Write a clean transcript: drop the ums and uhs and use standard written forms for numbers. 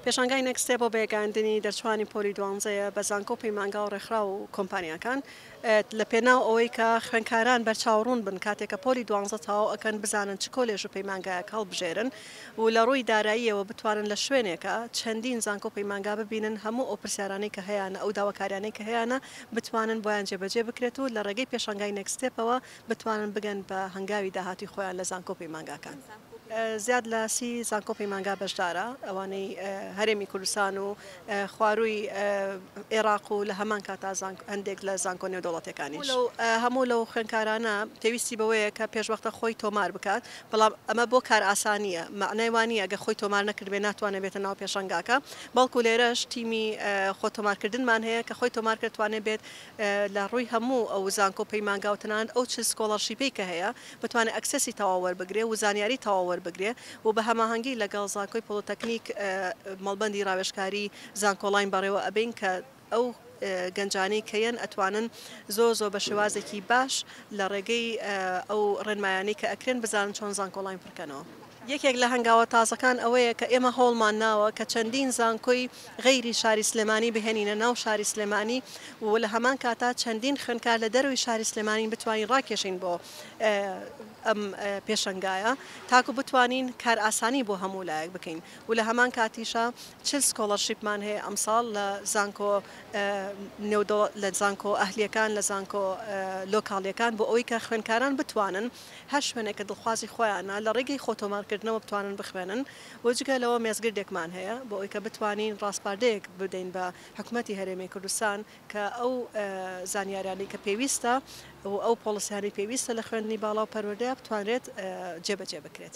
پێشانگای نێکستێ بۆ بێگاندنی دەرچوانی پۆلی دوانزەیە بە زانکۆ پەیمانگا و ڕێکخرا و کۆمپانیاکان لە پێناو ئەوەی کە خوێنکاران بەرچاوڕوون بن کاتێککە پۆلی دوانزە تاو ئەکەن بزانن چ کۆلێژ و پەیمانگایەک هەڵبژێرن و لە ڕووی داراییەوە بتوانن لە شوێنێکە چەندین زانکۆ پەیمانگا ببینن هەموو ئەو پرسیارانەی کە هەیەە ئەو داواکاریانەی کە هەیەە بتوانن بۆیان جێبەجێ بکرێت و لە ڕێگەی پێشانگای نێکستێپەوە بتوانن بگەن بە هەنگاوی داهاتی خۆیان لە زانکۆ پەیمانگاکان. زیاد لە سی زانکۆ پەیمانگا بەشدارە ئەوانەی هەرێمی کوردستان و خوارووی عێراق و لە هەمان کاتا هەندێک لە زانکۆ نێودەوڵەتەکانی هەموو لەو خوێنکارانە پێویستی بەوەیە کە پێشوەختە خۆی تۆمار بکات بەڵام ئەمە بۆ کار ئاسانیە معنەیوانی ئەگە خۆی تۆمار نەکردبێ ناتوانێت بێتە ناو پێشەنگاکە بەڵکو لێرەش تیمی خۆ تۆمارکردنمان هەیە کە خۆی تۆمار کردوانێت بێت لە ڕووی هەموو ئەو زانکۆ پەیمانگا و تەنانەت ئەو چ سکۆڵەرشیپی کە هەیە بتوانێت ئەکسەسی تەواو وەربگرێ و زانیاری تەواو وەربگرێ و بە هەماهەنگی لەگەڵ زانکۆی پۆلۆتەکنیک مەڵبەندی ڕاوێژکاری زانکۆڵاین بەڕێوە ئەبین کە ئەو گەنجانەی کەیەن ئەتوانن زۆ بە شێوازێکی باش لە ڕێگەی ئەو ڕێنمایانەی کە ئەکرێن بزانن چۆن زانکۆڵاین پڕکەنەوە. یەکێک لە هەنگاوە تازەکان ئەوەیە کە ئێمە هۆڵمان ناوە کە چەندین زانکۆی غەیری شاری سلێمانی بهێنینە ناو شاری سلێمانی و لە هەمان کاتا چەندین خوێنکار لە دەروی شاری سلێمانی بتوانین ڕاکێشین بۆ ئەم پێشەنگایە تاکو بتوانین کار ئاسانی بۆ هەموو لایەک بکەین و لە هەمان کاتیشە چل سکۆڵەرشیپمان هەیە ئەمساڵ لە زانکۆ لە زانکۆ ئەهلیەکان لە زانکۆ لۆکاڵیەکان بۆ ئەوەی کە خوێنکاران بتوانن هەر شوێنێکە دڵخوازی خۆیانە لە ڕێگەی خۆتۆمارکردنەوە بتوانن بخوێنن وجگە لەوە مێزگردێکمان هەیە بۆ ئەوی کە بتوانین ڕاستپاردەیەک بدەین بە حکوومەتی هەرێمی کوردستان کە ئەو زانیاریانی کە پێویستە و ئەو پۆلیسیانی پێویستە لە خوێندنی باڵا و پەروەردەیە بتوانرێت جێبەجێ بکرێت.